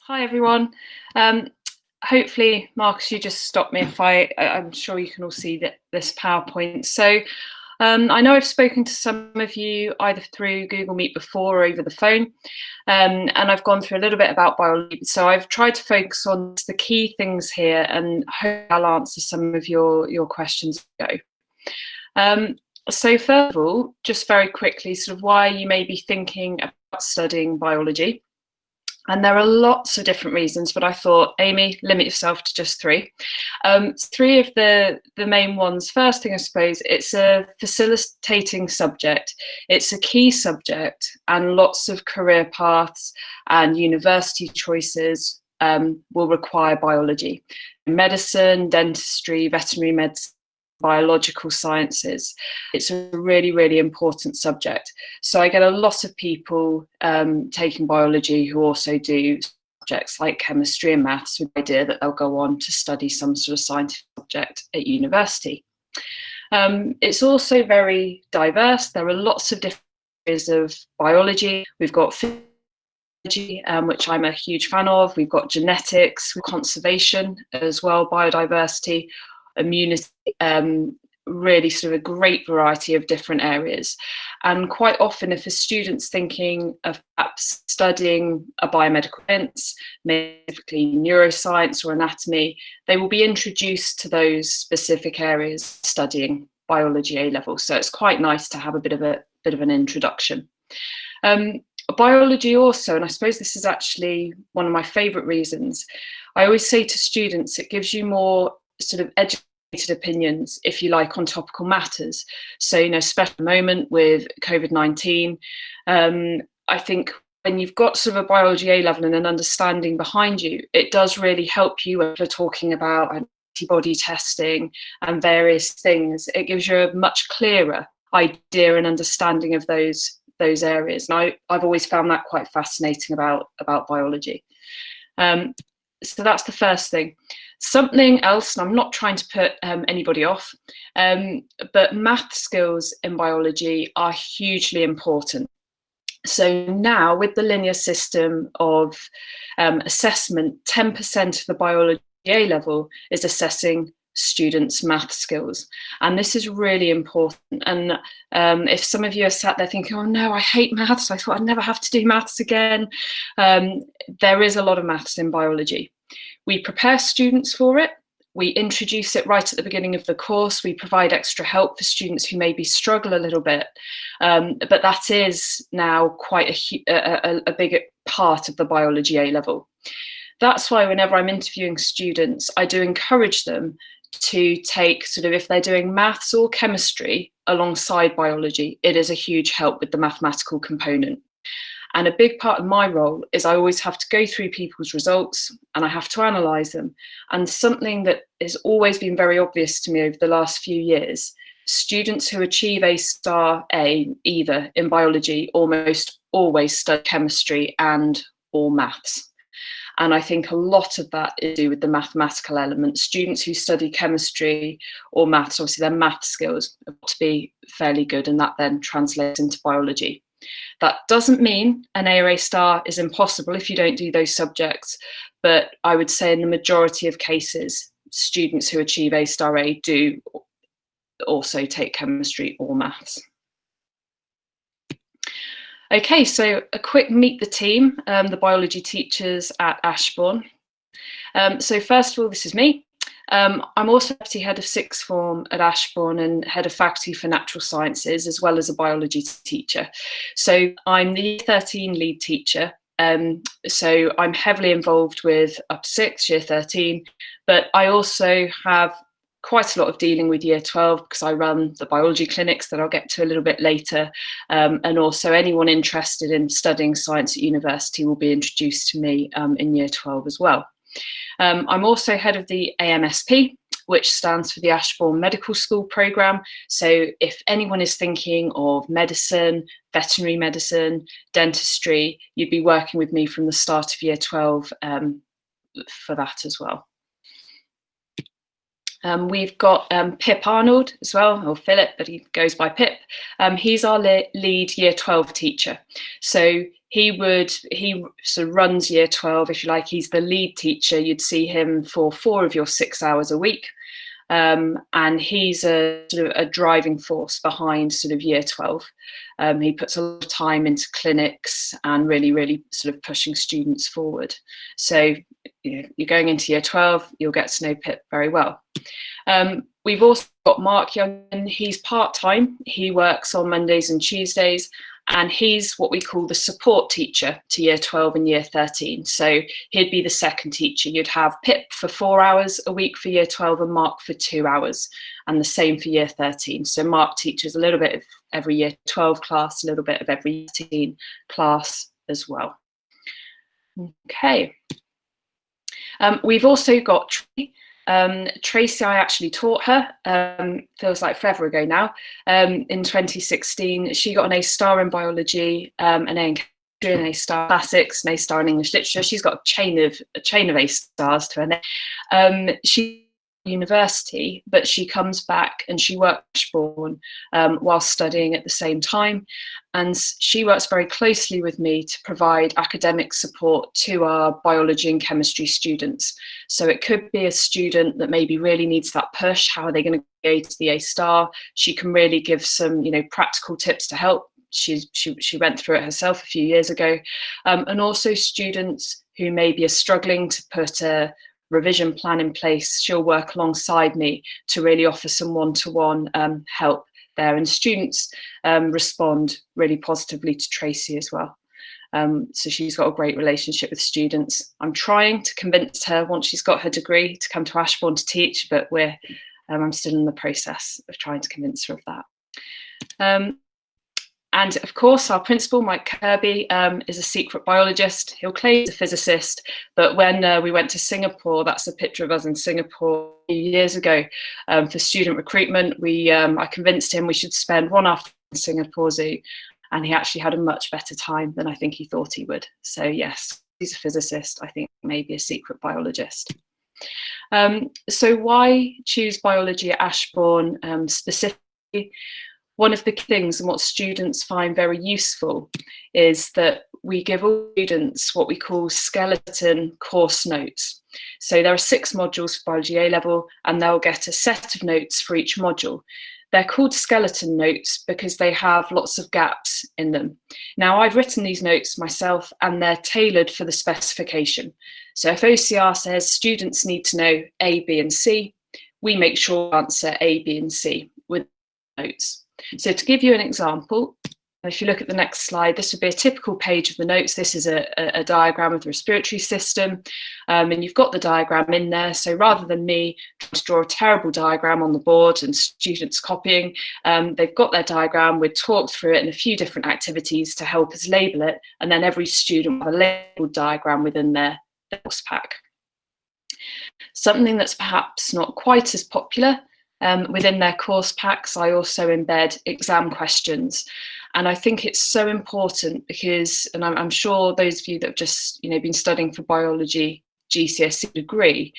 Hi everyone. Um, Hopefully, Marcus, you just stop me if I'm sure you can all see this PowerPoint. So I know I've spoken to some of you either through Google Meet before or over the phone, and I've gone through a little bit about biology. So I've tried to focus on the key things here and hope I'll answer some of your questions as we go. So first of all, just very quickly, sort of why you may be thinking about studying biology. And there are lots of different reasons, but I thought, Amy, limit yourself to just three. Three of the main ones. First thing, I suppose, it's a facilitating subject. It's a key subject, and lots of career paths and university choices will require biology. Medicine, dentistry, veterinary medicine, biological sciences. It's a really, really important subject. So I get a lot of people taking biology who also do subjects like chemistry and maths with the idea that they'll go on to study some sort of scientific subject at university. It's also very diverse. There are lots of different areas of biology. We've got physiology, which I'm a huge fan of. We've got genetics, conservation as well, biodiversity, immunity, really sort of a great variety of different areas. And quite often, if a student's thinking of perhaps studying a biomedical science, specifically neuroscience or anatomy, they will be introduced to those specific areas studying biology A level. So it's quite nice to have a bit of an introduction. Biology also, and I suppose this is actually one of my favourite reasons, I always say to students, it gives you more sort of educated opinions, if you like, on topical matters. So, you know, special moment with COVID-19, I think when you've got sort of a biology A level and an understanding behind you, it does really help you when you're talking about antibody testing and various things. It gives you a much clearer idea and understanding of those areas. And I've always found that quite fascinating about biology. So that's the first thing. Something else, and I'm not trying to put anybody off, but math skills in biology are hugely important. So now with the linear system of assessment, 10% of the biology A level is assessing students' math skills. And this is really important. And if some of you are sat there thinking, oh no, I hate maths, I thought I'd never have to do maths again. There is a lot of maths in biology. We prepare students for it. We introduce it right at the beginning of the course. We provide extra help for students who maybe struggle a little bit. But that is now quite a big part of the biology A level. That's why whenever I'm interviewing students, I do encourage them to take sort of, if they're doing maths or chemistry alongside biology, it is a huge help with the mathematical component. And a big part of my role is I always have to go through people's results and I have to analyse them. And something that has always been very obvious to me over the last few years, students who achieve A*A either in biology almost always study chemistry and or maths. And I think a lot of that is to do with the mathematical element. Students who study chemistry or maths, obviously their math skills have got to be fairly good, and that then translates into biology. That doesn't mean an A or A star is impossible if you don't do those subjects, but I would say in the majority of cases, students who achieve A*A do also take chemistry or maths. Okay, so a quick meet the team, the biology teachers at Ashbourne. So first of all, this is me. I'm also deputy head of sixth form at Ashbourne and head of faculty for natural sciences, as well as a biology teacher. So I'm the year 13 lead teacher. So I'm heavily involved with up to 6, year 13, but I also have quite a lot of dealing with year 12 because I run the biology clinics that I'll get to a little bit later. And also anyone interested in studying science at university will be introduced to me in year 12 as well. I'm also head of the AMSP, which stands for the Ashbourne Medical School Programme. So if anyone is thinking of medicine, veterinary medicine, dentistry, you'd be working with me from the start of year 12 for that as well. We've got Pip Arnold as well, or Philip, but he goes by Pip. He's our lead Year 12 teacher. So he sort of runs Year 12, if you like. He's the lead teacher. You'd see him for 4 of your 6 hours a week. And he's a sort of a driving force behind sort of Year 12. He puts a lot of time into clinics and really sort of pushing students forward. So you're going into Year 12, you'll get to know Pip very well. We've also got Mark Young. He's part-time. He works on Mondays and Tuesdays, and he's what we call the support teacher to Year 12 and Year 13. So he'd be the second teacher. You'd have Pip for 4 hours a week for Year 12 and Mark for 2 hours, and the same for Year 13. So Mark teaches a little bit of every Year 12 class, a little bit of every Year 13 class as well. Okay. We've also got Tracy. I actually taught her, feels like forever ago now, in 2016. She got an A star in biology, an A in chemistry, an A star in classics, an A star in English literature. She's got a chain of A stars to her name. She university, but she comes back and she works at Ashbourne while studying at the same time, and she works very closely with me to provide academic support to our biology and chemistry students. So it could be a student that maybe really needs that push. How are they going to go to the A star? She can really give some practical tips to help. She went through it herself a few years ago, and also students who maybe are struggling to put a revision plan in place. She'll work alongside me to really offer some one-to-one help there, and students respond really positively to Tracy as well. So she's got a great relationship with students. I'm trying to convince her, once she's got her degree, to come to Ashbourne to teach, but I'm still in the process of trying to convince her of that. And of course, our principal, Mike Kirby, is a secret biologist. He'll claim he's a physicist, but when we went to Singapore, that's a picture of us in Singapore a few years ago for student recruitment. I convinced him we should spend one afternoon in Singapore Zoo, and he actually had a much better time than I think he thought he would. So yes, he's a physicist. I think maybe a secret biologist. So why choose biology at Ashbourne specifically? One of the things, and what students find very useful, is that we give all students what we call skeleton course notes. So there are 6 modules for biology A level, and they'll get a set of notes for each module. They're called skeleton notes because they have lots of gaps in them. Now, I've written these notes myself, and they're tailored for the specification. So if OCR says students need to know A, B, and C, we make sure to answer A, B, and C with notes. So to give you an example, if you look at the next slide, this would be a typical page of the notes. This is a diagram of the respiratory system, and you've got the diagram in there. So rather than me trying to draw a terrible diagram on the board and students copying, they've got their diagram. We'd talk through it in a few different activities to help us label it, and then every student will have a labeled diagram within their course pack. Something that's perhaps not quite as popular, within their course packs, I also embed exam questions. And I think it's so important because, and I'm sure those of you that have just been studying for biology GCSE degree,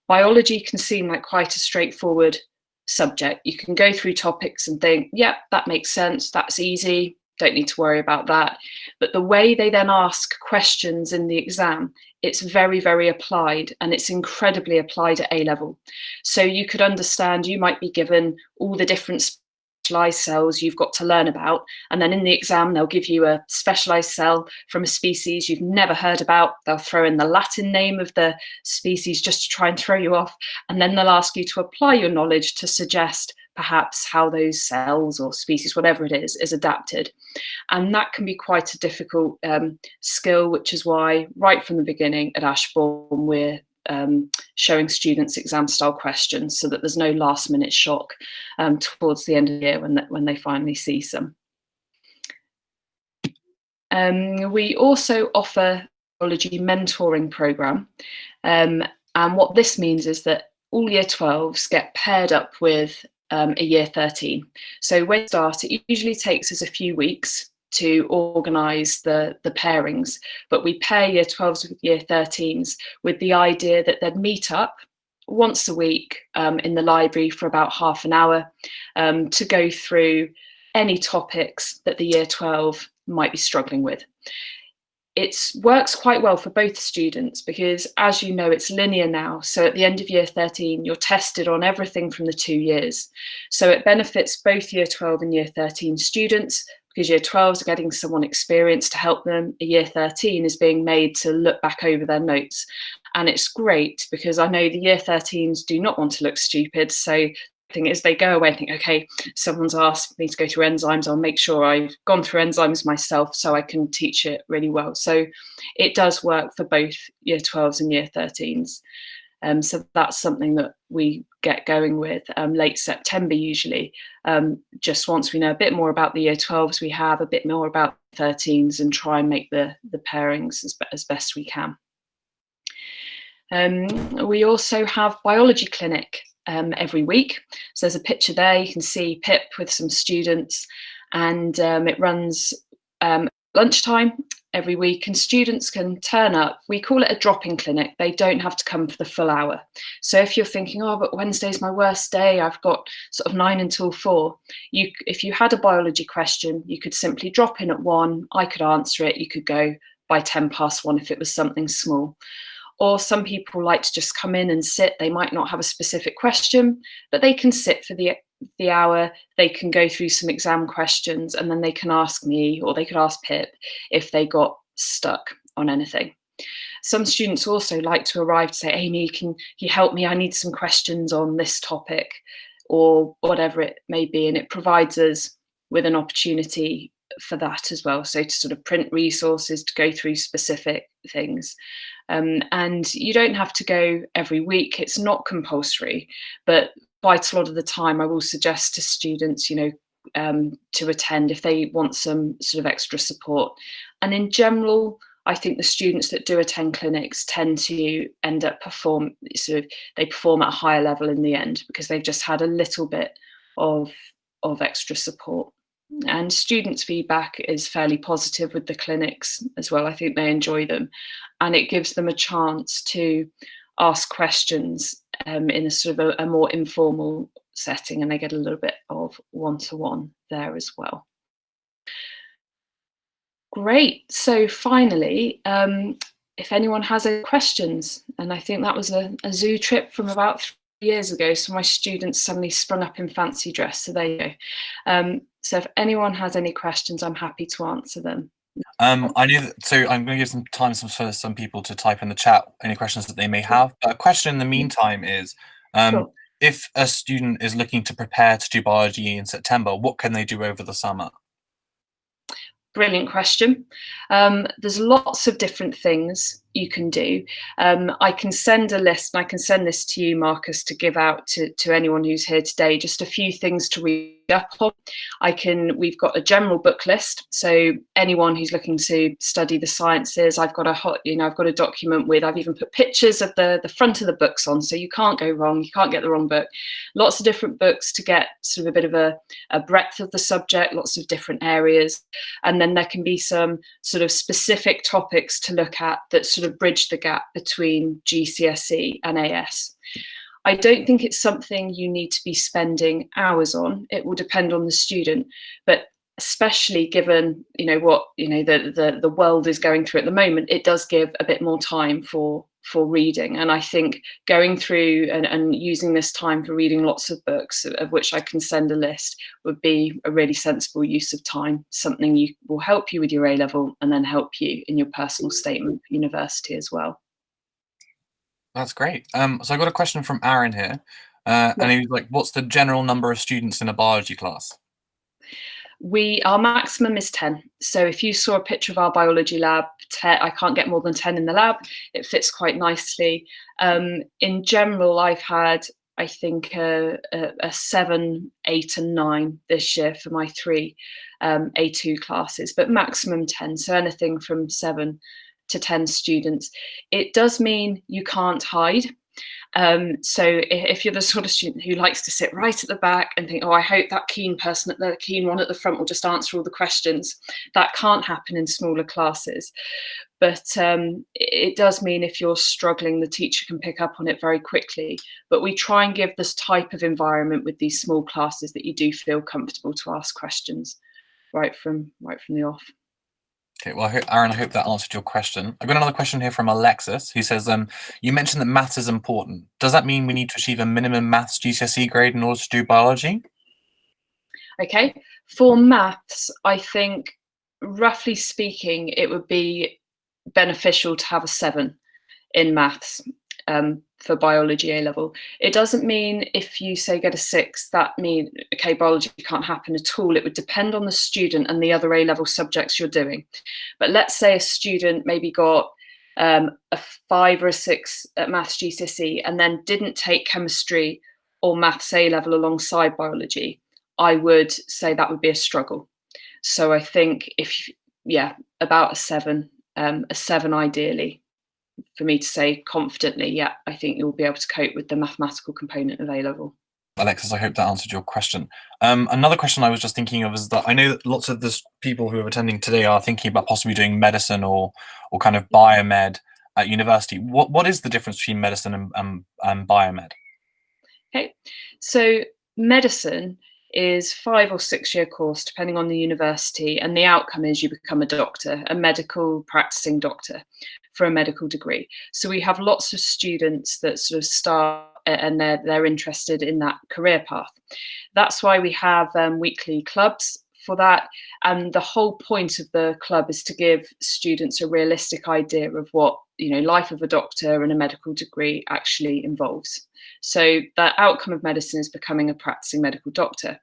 biology can seem like quite a straightforward subject. You can go through topics and think, yeah, that makes sense, that's easy, don't need to worry about that. But the way they then ask questions in the exam, it's very applied, and it's incredibly applied at A level. So you could understand, you might be given all the different specialized cells you've got to learn about, and then in the exam they'll give you a specialized cell from a species you've never heard about. They'll throw in the Latin name of the species just to try and throw you off, and then they'll ask you to apply your knowledge to suggest perhaps how those cells or species, whatever it is adapted. And that can be quite a difficult skill, which is why right from the beginning at Ashbourne we're showing students exam style questions so that there's no last minute shock towards the end of the year when they finally see some. We also offer a biology mentoring programme, and what this means is that all Year 12s get paired up with a Year 13. So when we start, it usually takes us a few weeks to organise the pairings, but we pair Year 12s with Year 13s with the idea that they'd meet up once a week in the library for about half an hour to go through any topics that the Year 12 might be struggling with. It works quite well for both students because, as you know, it's linear now. So at the end of Year 13, you're tested on everything from the 2 years. So it benefits both Year 12 and Year 13 students because Year 12s are getting someone experienced to help them. A Year 13 is being made to look back over their notes. And it's great because I know the Year 13s do not want to look stupid. So thing is they go away and think, okay, someone's asked me to go through enzymes, I'll make sure I've gone through enzymes myself so I can teach it really well. So it does work for both Year 12s and Year 13s. So that's something that we get going with late September usually. Just once we know a bit more about the Year 12s, we have a bit more about 13s and try and make the pairings as best we can. We also have biology clinic every week. So there's a picture there, you can see Pip with some students, and it runs lunchtime every week, and students can turn up. We call it a drop-in clinic. They don't have to come for the full hour. So if you're thinking, oh, but Wednesday's my worst day, I've got sort of 9 until 4, if you had a biology question, you could simply drop in at 1, I could answer it, you could go by 1:10 if it was something small. Or some people like to just come in and sit. They might not have a specific question, but they can sit for the hour. They can go through some exam questions, and then they can ask me, or they could ask Pip if they got stuck on anything. Some students also like to arrive to say, Amy, can you help me? I need some questions on this topic, or whatever it may be. And it provides us with an opportunity for that as well. So to sort of print resources to go through specific things. And you don't have to go every week. It's not compulsory, but quite a lot of the time I will suggest to students, to attend if they want some sort of extra support. And in general, I think the students that do attend clinics tend to end up they perform at a higher level in the end because they've just had a little bit of extra support. And students' feedback is fairly positive with the clinics as well. I think they enjoy them, and it gives them a chance to ask questions in a sort of a more informal setting, and they get a little bit of one-to-one there as well. Great. So finally, if anyone has any questions, and I think that was a zoo trip from about 3 years ago, so my students suddenly sprung up in fancy dress, so there you go. So if anyone has any questions, I'm happy to answer them. I know that, so I'm going to give some time for some people to type in the chat any questions that they may have. But a question in the meantime is, Sure. if a student is looking to prepare to do biology in September, what can they do over the summer? Brilliant question. There's lots of different things you can do. I can send a list, and I can send this to you, Marcus, to give out to anyone who's here today, just a few things to read up on. We've got a general book list, so anyone who's looking to study the sciences, I've got a document with, I've even put pictures of the front of the books on, so you can't go wrong, you can't get the wrong book. Lots of different books to get sort of a bit of a breadth of the subject, lots of different areas, and then there can be some sort of specific topics to look at that sort of bridge the gap between GCSE and AS. I don't think it's something you need to be spending hours on. It will depend on the student, but especially given what the world is going through at the moment, it does give a bit more time for reading. And I think going through and using this time for reading lots of books, of which I can send a list, would be a really sensible use of time, something will help you with your A-level and then help you in your personal statement for university as well. That's great. So I got a question from Aaron here, and he was like, what's the general number of students in a biology class? Our maximum is 10. So if you saw a picture of our biology lab, I can't get more than 10 in the lab. It fits quite nicely. In general, I've had, I think, a 7, 8 and 9 this year for my 3 A2 classes, but maximum 10. So anything from 7 to 10 students. It does mean you can't hide. So if you're the sort of student who likes to sit right at the back and think, oh, I hope that keen one at the front will just answer all the questions, that can't happen in smaller classes. But it does mean if you're struggling, the teacher can pick up on it very quickly. But we try and give this type of environment with these small classes that you do feel comfortable to ask questions right from the off. Okay, well, Aaron, I hope that answered your question. I've got another question here from Alexis, who says, you mentioned that maths is important. Does that mean we need to achieve a minimum maths GCSE grade in order to do biology? Okay, for maths, I think, roughly speaking, it would be beneficial to have a 7 in maths for biology A level. It doesn't mean if you say get a 6, that means, okay, biology can't happen at all. It would depend on the student and the other A level subjects you're doing. But let's say a student maybe got a 5 or a 6 at maths GCSE and then didn't take chemistry or maths A level alongside biology. I would say that would be a struggle. So I think about a 7 ideally, for me to say confidently, yeah, I think you'll be able to cope with the mathematical component of A level. Alexis, I hope that answered your question. Another question I was just thinking of is that I know that lots of the people who are attending today are thinking about possibly doing medicine or kind of biomed at university. What is the difference between medicine and biomed? Okay, so medicine is 5 or 6 year course depending on the university, and the outcome is you become a doctor, a medical practicing doctor for a medical degree. So we have lots of students that sort of start and they're interested in that career path. That's why we have weekly clubs for that, and the whole point of the club is to give students a realistic idea of what life of a doctor and a medical degree actually involves. So the outcome of medicine is becoming a practicing medical doctor.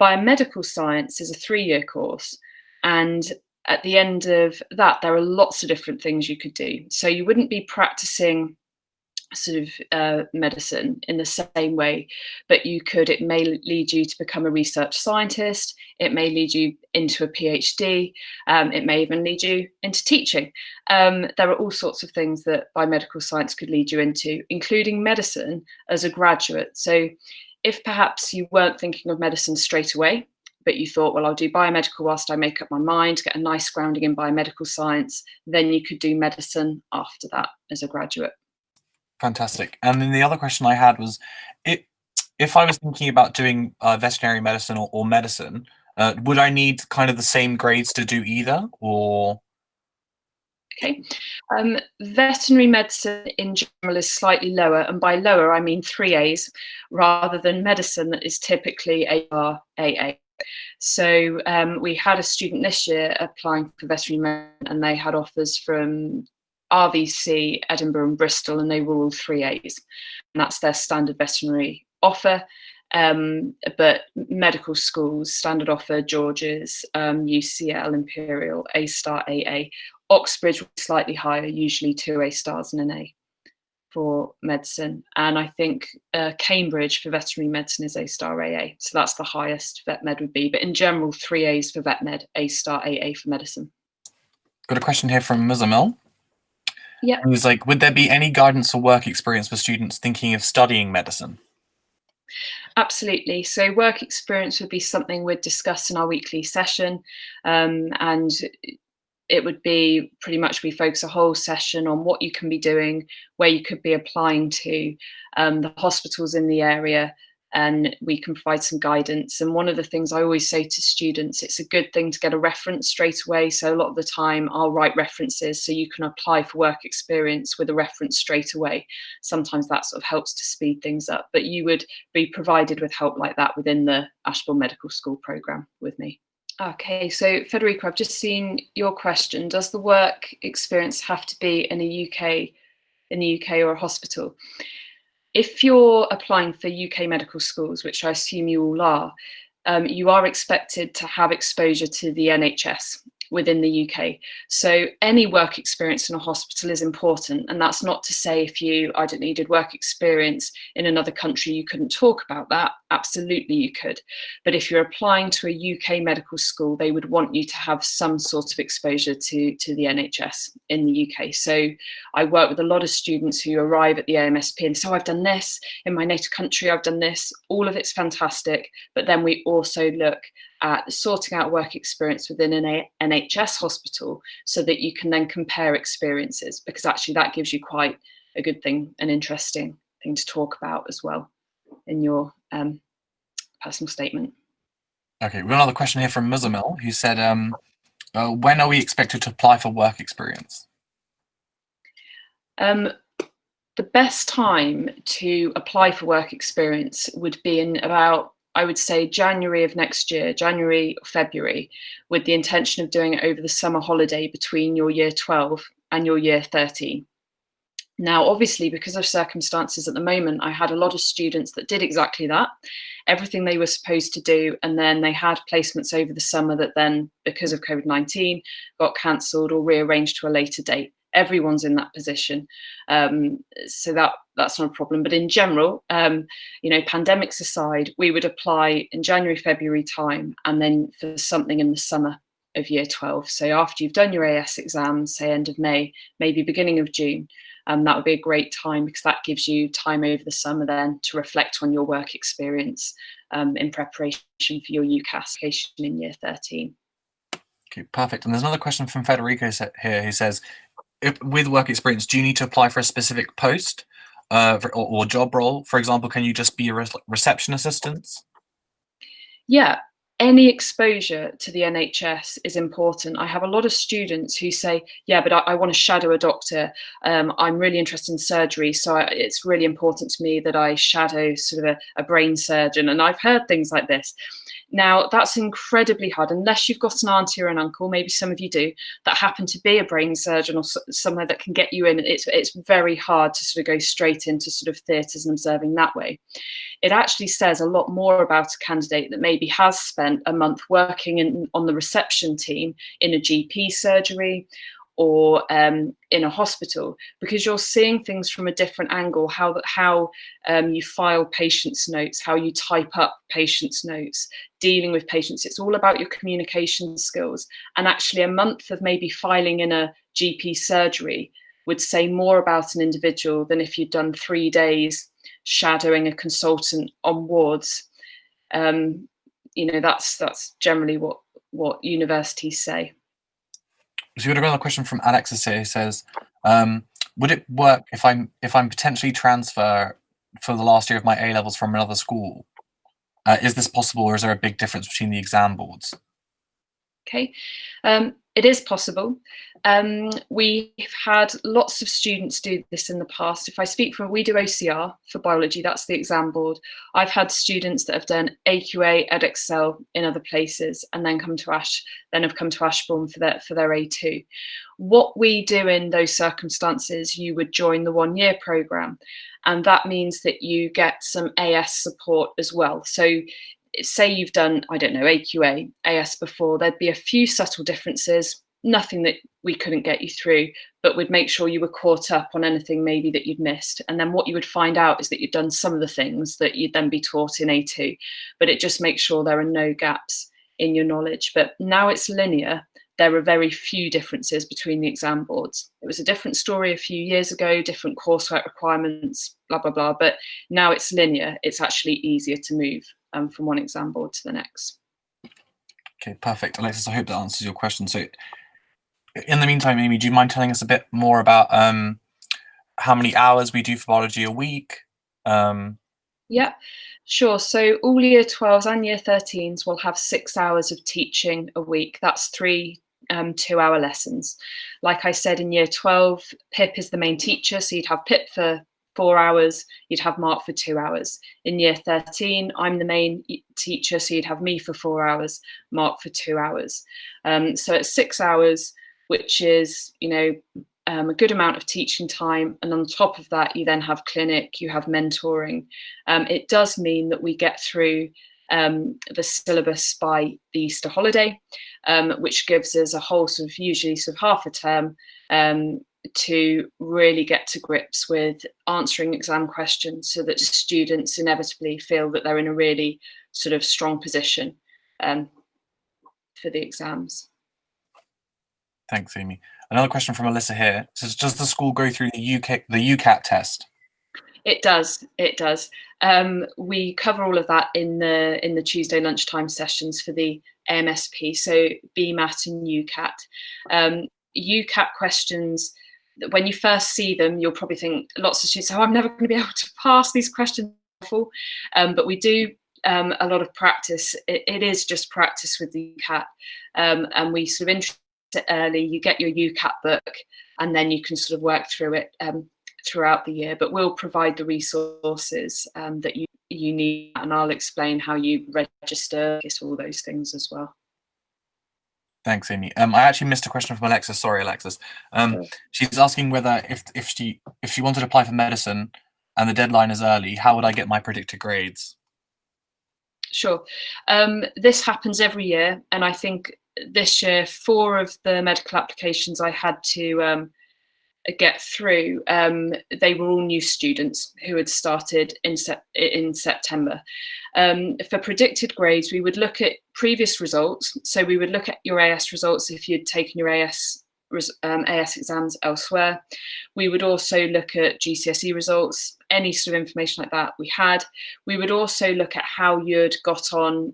Biomedical science is a 3-year course, and at the end of that, there are lots of different things you could do. So you wouldn't be practicing sort of medicine in the same way, but it may lead you to become a research scientist, it may lead you into a PhD, it may even lead you into teaching. There are all sorts of things that biomedical science could lead you into, including medicine as a graduate. So if perhaps you weren't thinking of medicine straight away, but you thought, well, I'll do biomedical whilst I make up my mind, get a nice grounding in biomedical science, then you could do medicine after that as a graduate. Fantastic. And then the other question I had was, if I was thinking about doing veterinary medicine or medicine, would I need kind of the same grades to do either, or? Okay, veterinary medicine in general is slightly lower, and by lower I mean 3 A's rather than medicine that is typically AR, AA. So we had a student this year applying for veterinary medicine, and they had offers from RVC, Edinburgh and Bristol, and they were all 3 A's. And that's their standard veterinary offer. But medical schools, standard offer, George's, UCL, Imperial, A star, AA. Oxbridge slightly higher, usually 2 A stars and an A for medicine. And I think Cambridge for veterinary medicine is A star, AA. So that's the highest vet med would be. But in general, 3 A's for vet med, A star, AA for medicine. Got a question here from Muzamil. Yeah. Who's like, would there be any guidance or work experience for students thinking of studying medicine? Absolutely. So work experience would be something we'd discuss in our weekly session, and it would be pretty much we focus a whole session on what you can be doing, where you could be applying to, the hospitals in the area, and we can provide some guidance. And one of the things I always say to students, it's a good thing to get a reference straight away. So a lot of the time I'll write references so you can apply for work experience with a reference straight away. Sometimes that sort of helps to speed things up, but you would be provided with help like that within the Ashbourne Medical School programme with me. Okay, so Federico, I've just seen your question. Does the work experience have to be in the UK or a hospital? If you're applying for UK medical schools, which I assume you all are, you are expected to have exposure to the NHS within the UK. So any work experience in a hospital is important. And that's not to say if you, I don't know, you did work experience in another country, you couldn't talk about that. Absolutely you could. But if you're applying to a UK medical school, they would want you to have some sort of exposure to the NHS in the UK. So I work with a lot of students who arrive at the AMSP and so I've done this in my native country, I've done this, all of it's fantastic. But then we also look at sorting out work experience within an NHS hospital so that you can then compare experiences, because actually that gives you quite a good thing, an interesting thing to talk about as well in your personal statement. Okay, we've got another question here from Muzamil, who said, when are we expected to apply for work experience? The best time to apply for work experience would be in about, I would say, January of next year, January or February, with the intention of doing it over the summer holiday between your year 12 and your year 13. Now, obviously, because of circumstances at the moment, I had a lot of students that did exactly that, everything they were supposed to do, and then they had placements over the summer that then, because of COVID-19, got cancelled or rearranged to a later date. Everyone's in that position, so that's not a problem. But in general, pandemics aside, we would apply in January, February time, and then for something in the summer of year 12. So after you've done your AS exams, say end of May, maybe beginning of June, that would be a great time, because that gives you time over the summer then to reflect on your work experience in preparation for your UCAS application in year 13. Okay, perfect. And there's another question from Federico here who says, with work experience, do you need to apply for a specific post or job role? For example, can you just be a reception assistant? Yeah, any exposure to the NHS is important. I have a lot of students who say, yeah, but I want to shadow a doctor. I'm really interested in surgery, so it's really important to me that I shadow sort of a brain surgeon. And I've heard things like this. Now, that's incredibly hard, unless you've got an auntie or an uncle, maybe some of you do, that happen to be a brain surgeon or somewhere that can get you in. It's very hard to sort of go straight into sort of theatres and observing that way. It actually says a lot more about a candidate that maybe has spent a month working on the reception team in a GP surgery or in a hospital, because you're seeing things from a different angle, how you file patients' notes, how you type up patients' notes, dealing with patients. It's all about your communication skills. And actually a month of maybe filing in a GP surgery would say more about an individual than if you'd done 3 days shadowing a consultant on wards. That's generally what universities say. So we got another question from Alex here who says, would it work if I'm potentially transfer for the last year of my A levels from another school? Is this possible, or is there a big difference between the exam boards? Okay, it is possible. We've had lots of students do this in the past. If I speak from, we do OCR for biology, that's the exam board. I've had students that have done AQA, Edexcel in other places, and then have come to Ashbourne for their A2. What we do in those circumstances, you would join the 1-year programme, and that means that you get some AS support as well. So say you've done, I don't know, AQA, AS before, there'd be a few subtle differences, nothing that we couldn't get you through, but we'd make sure you were caught up on anything maybe that you'd missed. And then what you would find out is that you'd done some of the things that you'd then be taught in A2, but it just makes sure there are no gaps in your knowledge. But now it's linear. There are very few differences between the exam boards. It was a different story a few years ago, different coursework requirements, blah, blah, blah. But now it's linear. It's actually easier to move from one exam board to the next. Okay, perfect. Alexis, I hope that answers your question. So in the meantime, Amy, do you mind telling us a bit more about how many hours we do for biology a week? Yeah, sure. So all year 12s and year 13s will have 6 hours of teaching a week. That's 3 2-hour lessons. Like I said, in year 12, Pip is the main teacher, so you'd have Pip for 4 hours, you'd have Mark for 2 hours. In year 13, I'm the main teacher, so you'd have me for 4 hours, Mark for 2 hours. So it's 6 hours, which is, a good amount of teaching time. And on top of that, you then have clinic, you have mentoring. It does mean that we get through the syllabus by the Easter holiday, which gives us a whole usually half a term to really get to grips with answering exam questions, so that students inevitably feel that they're in a really strong position for the exams. Thanks, Amy. Another question from Alyssa here. It says, does the school go through the UCAT test? It does. It does. We cover all of that in the Tuesday lunchtime sessions for the AMSP, so BMAT and UCAT. UCAT questions, when you first see them, you'll probably think, lots of students, oh, I'm never going to be able to pass these questions. But we do a lot of practice. It is just practice with the UCAT, and we sort of introduce it early. You get your UCAT book, and then you can sort of work through it throughout the year. But we'll provide the resources that you need, and I'll explain how you register, all those things as well. Thanks, Amy. I actually missed a question from Alexis. Sorry, Alexis. Sure. She's asking whether if she wanted to apply for medicine and the deadline is early, how would I get my predicted grades? Sure. This happens every year, and I think this year 4 of the medical applications I had to get through, they were all new students who had started in September. For predicted grades, we would look at previous results. So we would look at your AS results if you'd taken your AS exams elsewhere. We would also look at GCSE results, any sort of information like that we had. We would also look at how you'd got on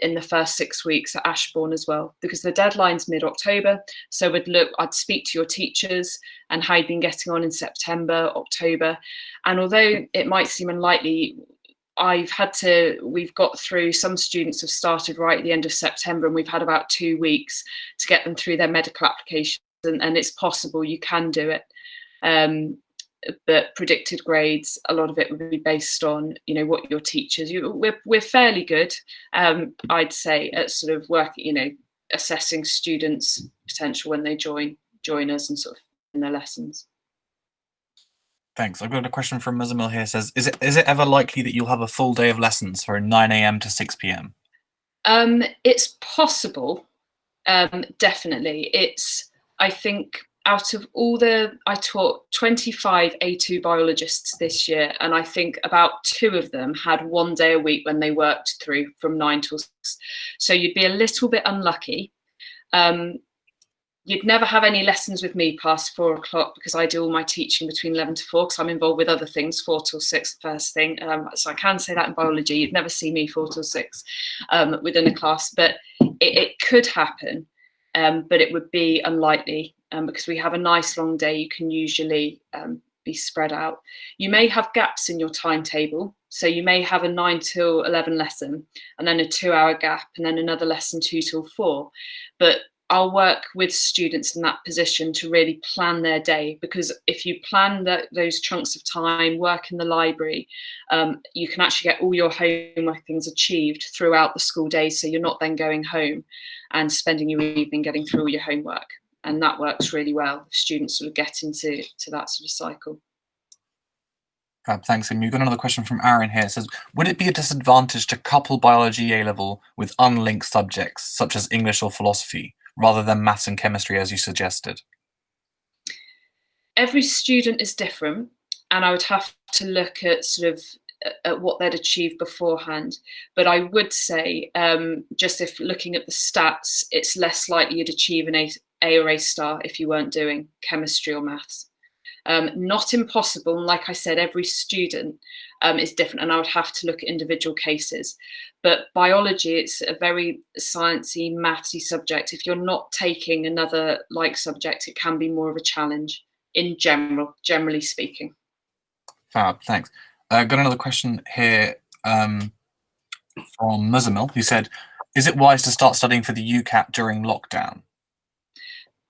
in the first 6 weeks at Ashbourne as well, because the deadline's mid-October. So I'd speak to your teachers and how you'd been getting on in September, October. And although it might seem unlikely, we've got through, some students have started right at the end of September, and we've had about 2 weeks to get them through their medical applications, and it's possible you can do it. But predicted grades, a lot of it would be based on, what your teachers, we're fairly good, I'd say, at sort of working, assessing students' potential when they join us and sort of in their lessons. Thanks. I've got a question from Muzamil here. Says, is it ever likely that you'll have a full day of lessons from 9 a.m. to 6 p.m.? It's possible, definitely. I think out of I taught 25 A2 biologists this year, and I think about 2 of them had 1 day a week when they worked through from 9 till 6. So you'd be a little bit unlucky. You'd never have any lessons with me past 4 o'clock, because I do all my teaching between 11 to 4, because I'm involved with other things, 4 till 6 first thing. So I can say that in biology, you'd never see me 4 till 6 within a class, but it could happen, but it would be unlikely, because we have a nice long day. You can usually be spread out. You may have gaps in your timetable. So you may have a 9 till 11 lesson, and then a 2-hour gap, and then another lesson 2 till 4. But I'll work with students in that position to really plan their day, because if you plan those chunks of time, work in the library, you can actually get all your homework things achieved throughout the school day. So you're not then going home and spending your evening getting through all your homework. And that works really well if students sort of get into that sort of cycle. Thanks. And we've got another question from Aaron here. It says, would it be a disadvantage to couple biology A-level with unlinked subjects such as English or philosophy, rather than maths and chemistry as you suggested? Every student is different, and I would have to look at sort of at what they'd achieved beforehand. But I would say, just if looking at the stats, it's less likely you'd achieve an A or A star if you weren't doing chemistry or maths. Not impossible, and like I said, every student is different, and I would have to look at individual cases. But biology, it's a very sciencey, mathsy subject. If you're not taking another like subject, it can be more of a challenge in generally speaking. Fab, thanks. Got another question here from Muzamil, who said, is it wise to start studying for the UCAT during lockdown?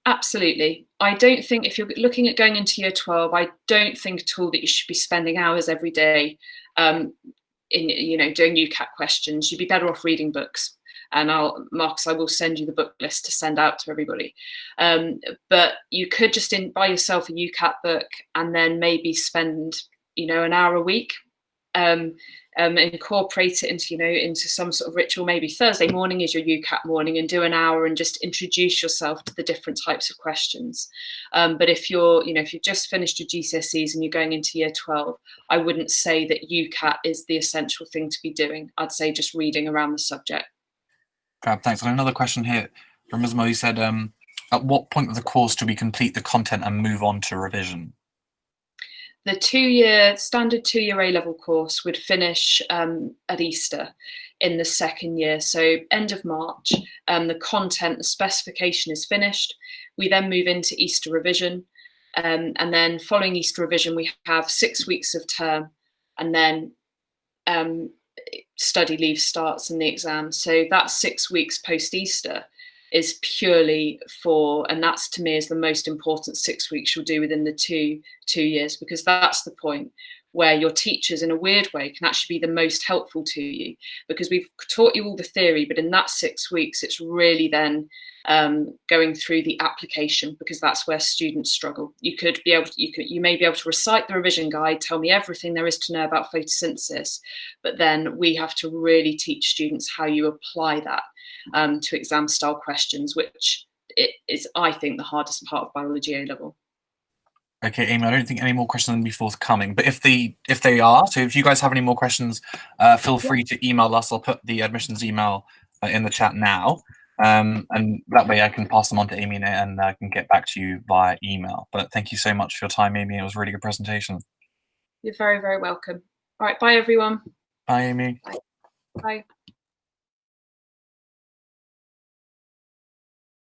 Absolutely. I don't think, if you're looking at going into year 12, I don't think at all that you should be spending hours every day in doing UCAT questions. You'd be better off reading books. And Marcus, I will send you the book list to send out to everybody. But you could just buy yourself a UCAT book and then maybe spend an hour a week. Incorporate it into some sort of ritual. Maybe Thursday morning is your UCAT morning, and do an hour and just introduce yourself to the different types of questions. But if you've just finished your GCSEs and you're going into year 12, I wouldn't say that UCAT is the essential thing to be doing. I'd say just reading around the subject. Thanks. And another question here from Ismail. He said, at what point of the course do we complete the content and move on to revision? the standard 2-year A-level course would finish at Easter in the second year. So end of March, the content, the specification is finished. We then move into Easter revision. And then following Easter revision, we have 6 weeks of term, and then study leave starts and the exam. So that 6 weeks post-Easter is purely for, and that's to me is the most important 6 weeks you'll do within the two years, because that's the point where your teachers in a weird way can actually be the most helpful to you, because we've taught you all the theory, but in that 6 weeks it's really then going through the application, because that's where students struggle. You may be able to recite the revision guide, tell me everything there is to know about photosynthesis, but then we have to really teach students how you apply that to exam style questions, which is, I think, the hardest part of biology A level. Okay, Amy, I don't think any more questions will be forthcoming, but if they are, so if you guys have any more questions, feel free to email us. I'll put the admissions email in the chat now, and that way I can pass them on to Amy and I can get back to you via email. But thank you so much for your time, Amy. It was a really good presentation. You're very, very welcome. All right, bye everyone. Bye, Amy. Bye. Bye.